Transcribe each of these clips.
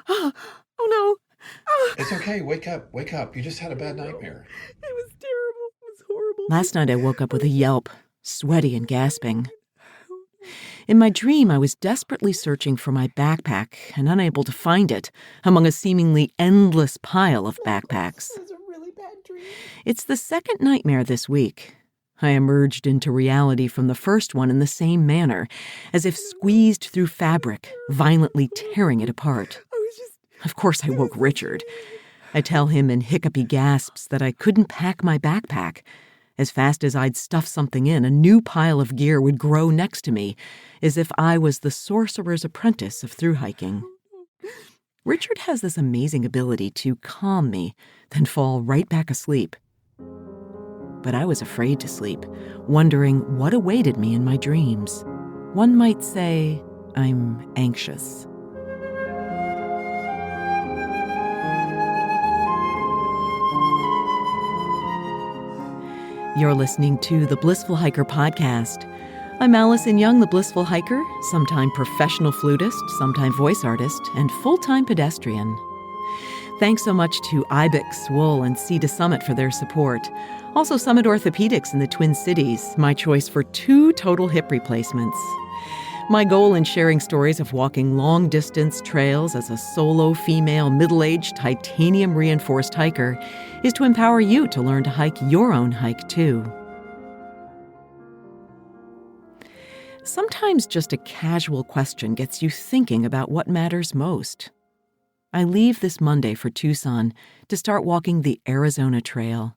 Oh, oh no. Oh, It's okay. Wake up. Wake up. You just had a bad nightmare. it was terrible. It was horrible. Last night I woke up with a yelp, sweaty and gasping. In my dream, I was desperately searching for my backpack and unable to find it among a seemingly endless pile of backpacks. It was a really bad dream. It's the second nightmare this week. I emerged into reality from the first one in the same manner, as if squeezed through fabric, violently tearing it apart. Of course, I woke Richard. I tell him in hiccupy gasps that I couldn't pack my backpack. As fast as I'd stuff something in, a new pile of gear would grow next to me, as if I was the sorcerer's apprentice of thru-hiking. Richard has this amazing ability to calm me, then fall right back asleep. But I was afraid to sleep, wondering what awaited me in my dreams. One might say I'm anxious. You're listening to the Blissful Hiker podcast. I'm Allison Young, the Blissful Hiker, sometime professional flutist, sometime voice artist, and full-time pedestrian. Thanks so much to Ibex, Wool, and Sea to Summit for their support. Also Summit Orthopedics in the Twin Cities, my choice for 2 total hip replacements. My goal in sharing stories of walking long-distance trails as a solo, female, middle-aged, titanium-reinforced hiker is to empower you to learn to hike your own hike, too. Sometimes just a casual question gets you thinking about what matters most. I leave this Monday for Tucson to start walking the Arizona Trail.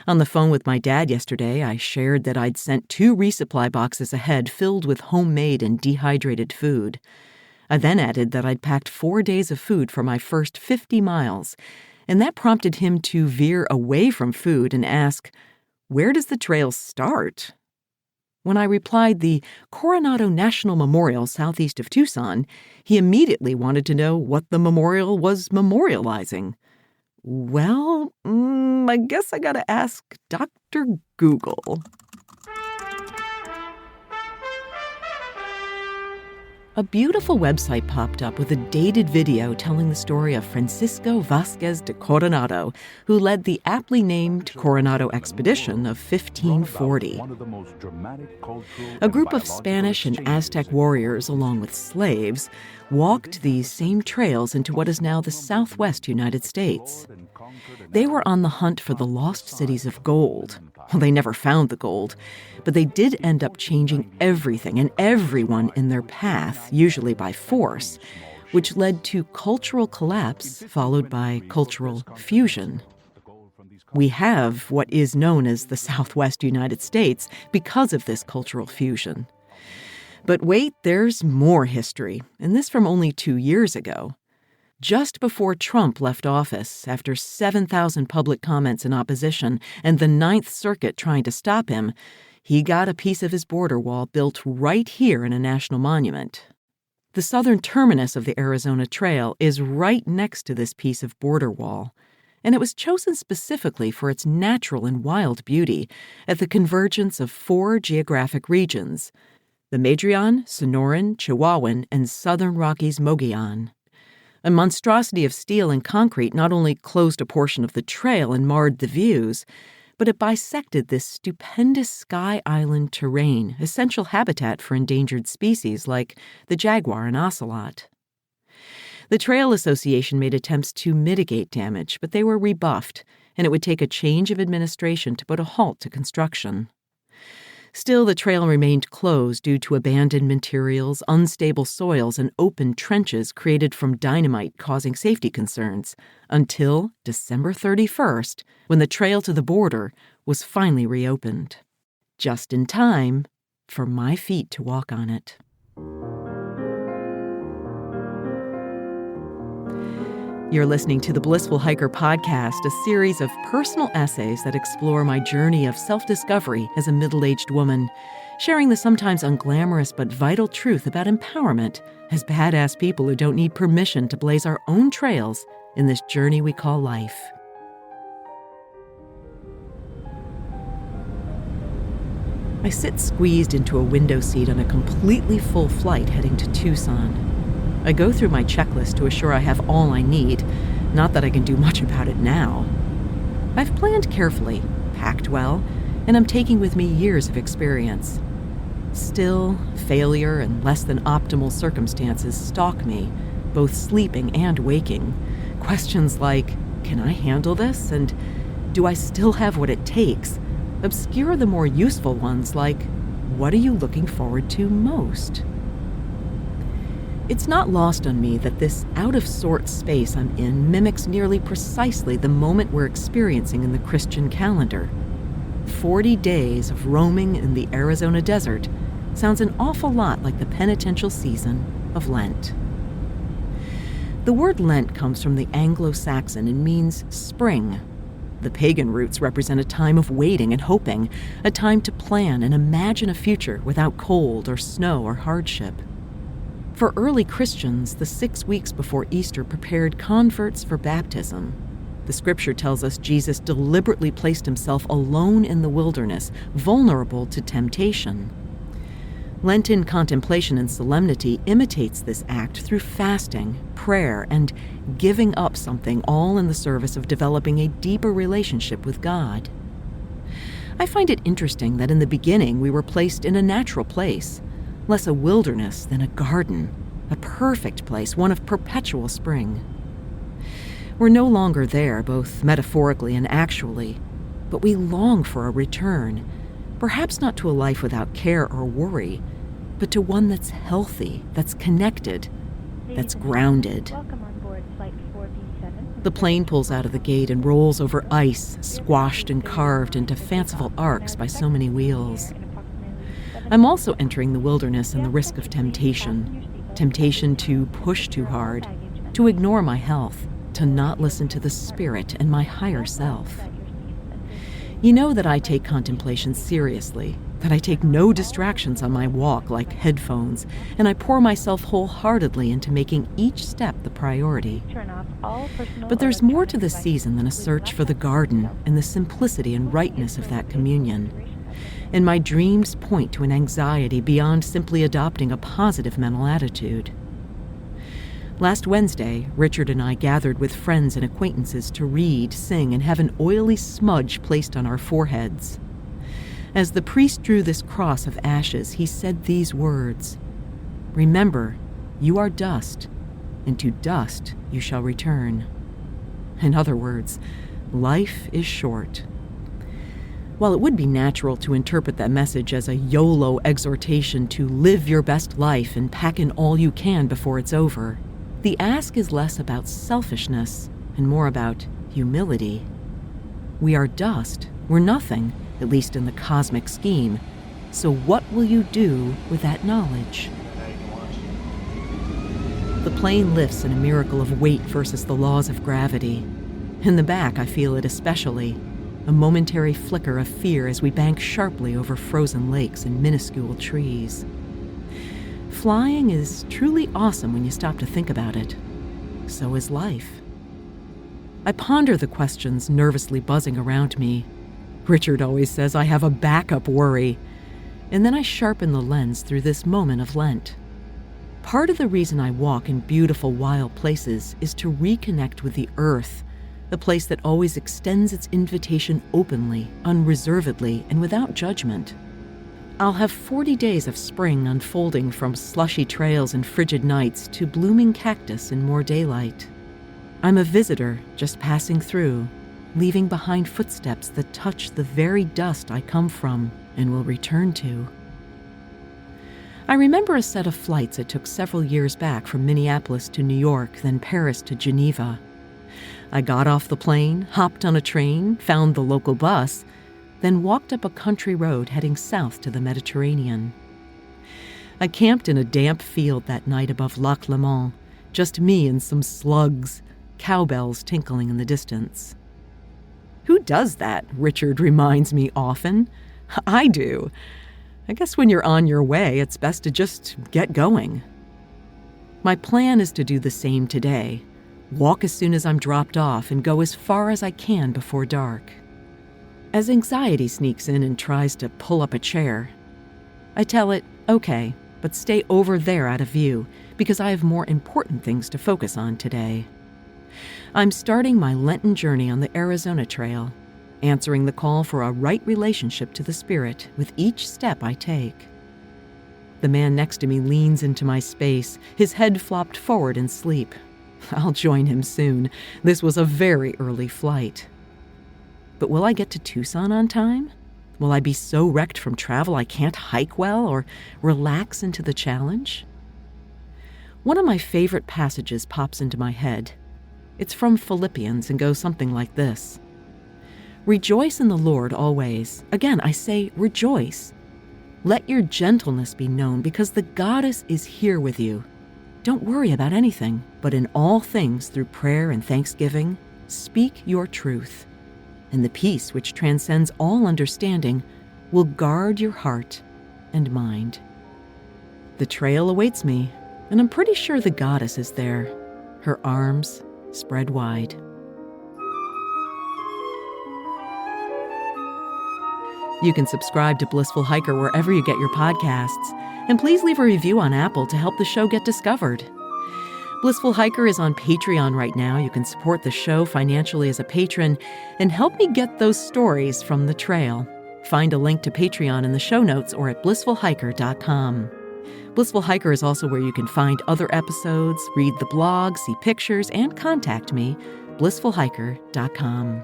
On the phone with my dad yesterday, I shared that I'd sent 2 resupply boxes ahead filled with homemade and dehydrated food. I then added that I'd packed 4 days of food for my first 50 miles, and that prompted him to veer away from food and ask, "Where does the trail start?" When I replied the Coronado National Memorial southeast of Tucson, he immediately wanted to know what the memorial was memorializing. Well, I guess I gotta ask Dr. Google. A beautiful website popped up with a dated video telling the story of Francisco Vázquez de Coronado, who led the aptly named Coronado Expedition of 1540. A group of Spanish and Aztec warriors, along with slaves, walked these same trails into what is now the southwest United States. They were on the hunt for the lost cities of gold. Well, they never found the gold, but they did end up changing everything and everyone in their path, usually by force, which led to cultural collapse followed by cultural fusion. We have what is known as the Southwest United States because of this cultural fusion. But wait, there's more history, and this from only 2 years ago. Just before Trump left office, after 7,000 public comments in opposition and the Ninth Circuit trying to stop him, he got a piece of his border wall built right here in a national monument. The southern terminus of the Arizona Trail is right next to this piece of border wall, and it was chosen specifically for its natural and wild beauty at the convergence of 4 geographic regions: the Madreon, Sonoran, Chihuahuan, and Southern Rockies Mogollon. A monstrosity of steel and concrete not only closed a portion of the trail and marred the views, but it bisected this stupendous sky island terrain, essential habitat for endangered species like the jaguar and ocelot. The Trail Association made attempts to mitigate damage, but they were rebuffed, and it would take a change of administration to put a halt to construction. Still, the trail remained closed due to abandoned materials, unstable soils, and open trenches created from dynamite causing safety concerns, until December 31st, when the trail to the border was finally reopened. Just in time for my feet to walk on it. You're listening to the Blissful Hiker podcast, a series of personal essays that explore my journey of self-discovery as a middle-aged woman, sharing the sometimes unglamorous but vital truth about empowerment as badass people who don't need permission to blaze our own trails in this journey we call life. I sit squeezed into a window seat on a completely full flight heading to Tucson. I go through my checklist to assure I have all I need, not that I can do much about it now. I've planned carefully, packed well, and I'm taking with me years of experience. Still, failure and less than optimal circumstances stalk me, both sleeping and waking. Questions like, can I handle this? And do I still have what it takes? Obscure the more useful ones like, what are you looking forward to most? It's not lost on me that this out-of-sorts space I'm in mimics nearly precisely the moment we're experiencing in the Christian calendar. 40 days of roaming in the Arizona desert sounds an awful lot like the penitential season of Lent. The word Lent comes from the Anglo-Saxon and means spring. The pagan roots represent a time of waiting and hoping, a time to plan and imagine a future without cold or snow or hardship. For early Christians, the 6 weeks before Easter prepared converts for baptism. The scripture tells us Jesus deliberately placed himself alone in the wilderness, vulnerable to temptation. Lenten contemplation and solemnity imitates this act through fasting, prayer, and giving up something, all in the service of developing a deeper relationship with God. I find it interesting that in the beginning we were placed in a natural place, less a wilderness than a garden, a perfect place, one of perpetual spring. We're no longer there, both metaphorically and actually, but we long for a return, perhaps not to a life without care or worry, but to one that's healthy, that's connected, that's grounded. Welcome on board Flight 4B7. The plane pulls out of the gate and rolls over ice, squashed and carved into fanciful arcs by so many wheels. I'm also entering the wilderness and the risk of temptation. Temptation to push too hard, to ignore my health, to not listen to the spirit and my higher self. You know that I take contemplation seriously, that I take no distractions on my walk like headphones, and I pour myself wholeheartedly into making each step the priority. But there's more to this season than a search for the garden and the simplicity and rightness of that communion. And my dreams point to an anxiety beyond simply adopting a positive mental attitude. Last Wednesday, Richard and I gathered with friends and acquaintances to read, sing, and have an oily smudge placed on our foreheads. As the priest drew this cross of ashes, he said these words, "Remember, you are dust, and to dust you shall return." In other words, life is short. While it would be natural to interpret that message as a YOLO exhortation to live your best life and pack in all you can before it's over, the ask is less about selfishness and more about humility. We are dust, we're nothing, at least in the cosmic scheme. So what will you do with that knowledge? The plane lifts in a miracle of weight versus the laws of gravity. In the back, I feel it especially. A momentary flicker of fear as we bank sharply over frozen lakes and minuscule trees. Flying is truly awesome when you stop to think about it. So is life. I ponder the questions nervously buzzing around me. Richard always says I have a backup worry. And then I sharpen the lens through this moment of Lent. Part of the reason I walk in beautiful wild places is to reconnect with the earth, the place that always extends its invitation openly, unreservedly, and without judgment. I'll have 40 days of spring unfolding from slushy trails and frigid nights to blooming cactus and more daylight. I'm a visitor just passing through, leaving behind footsteps that touch the very dust I come from and will return to. I remember a set of flights I took several years back from Minneapolis to New York, then Paris to Geneva. I got off the plane, hopped on a train, found the local bus, then walked up a country road heading south to the Mediterranean. I camped in a damp field that night above Lac Léman, just me and some slugs, cowbells tinkling in the distance. Who does that? Richard reminds me often. I do. I guess when you're on your way, it's best to just get going. My plan is to do the same today. Walk as soon as I'm dropped off and go as far as I can before dark. As anxiety sneaks in and tries to pull up a chair, I tell it, okay, but stay over there out of view, because I have more important things to focus on today. I'm starting my Lenten journey on the Arizona Trail, answering the call for a right relationship to the Spirit with each step I take. The man next to me leans into my space, his head flopped forward in sleep. I'll join him soon. This was a very early flight. But will I get to Tucson on time? Will I be so wrecked from travel I can't hike well or relax into the challenge? One of my favorite passages pops into my head. It's from Philippians and goes something like this. Rejoice in the Lord always. Again, I say rejoice. Let your gentleness be known because the goddess is here with you. Don't worry about anything, but in all things through prayer and thanksgiving, speak your truth. And the peace which transcends all understanding will guard your heart and mind. The trail awaits me, and I'm pretty sure the goddess is there, her arms spread wide. You can subscribe to Blissful Hiker wherever you get your podcasts, and please leave a review on Apple to help the show get discovered. Blissful Hiker is on Patreon right now. You can support the show financially as a patron and help me get those stories from the trail. Find a link to Patreon in the show notes or at blissfulhiker.com. Blissful Hiker is also where you can find other episodes, read the blog, see pictures, and contact me, blissfulhiker.com.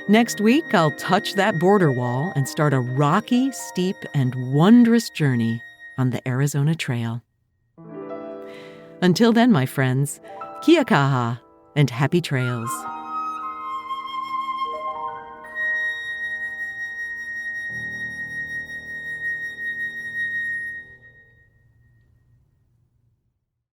Next week, I'll touch that border wall and start a rocky, steep, and wondrous journey on the Arizona Trail. Until then, my friends, kia kaha and happy trails.